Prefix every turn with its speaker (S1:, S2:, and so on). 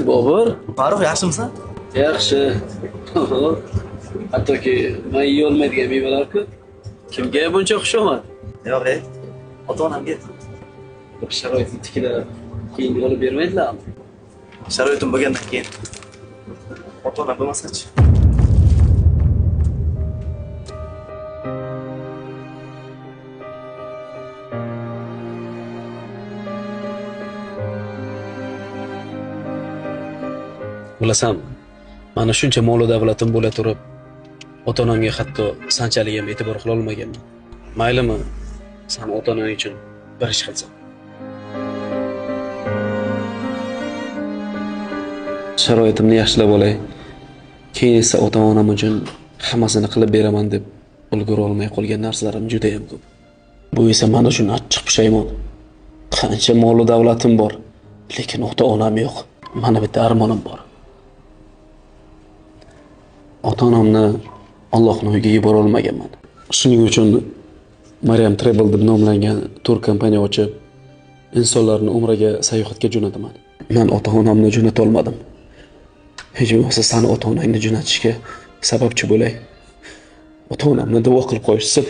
S1: Bobur.
S2: Farruh, yaxshimisan?
S1: Yaxshi. Hattoki men yeyolmaydigan mevalar-ku. Kimga buncha xushomad?
S2: Yo'q, ota-onamga.
S1: Bir sharoitni tiklab, keyin olib bermaydilarmi?
S2: Sharoitim bo'lgandan keyin ota-onam bo'lmasa-chi?
S1: Bilasan, mana shuncha mol davlatim bo'la turib, ota-onamga hatto sanchalik ham e'tibor qila olmaganman. Maylimi, sen ota-onang uchun bir ish qilsan. Sharoitimni yaxshilab olay. Keyin esa ota-onam uchun hammasini qilib beraman deb ulgura olmay qolgan narsalarim juda ham ko'p. Bu esa men uchun achchiq pushaymon. Qancha mol davlatim bor, lekin ota-onam yo'q. Mana bitta armonim bor. Ota-onamni Allohning uyiga yubora olmaganman. Shuning uchun Maryam Travel deb nomlangan tur kompaniya ochib, insonlarni umraga sayohatga jo'nataman. Men ota-onamni jo'nata olmadim. Hech bo'lmasa seni ota-onangni jo'natishga sababchi bo'lay. Ota-onamni duo qilib qo'yishsin.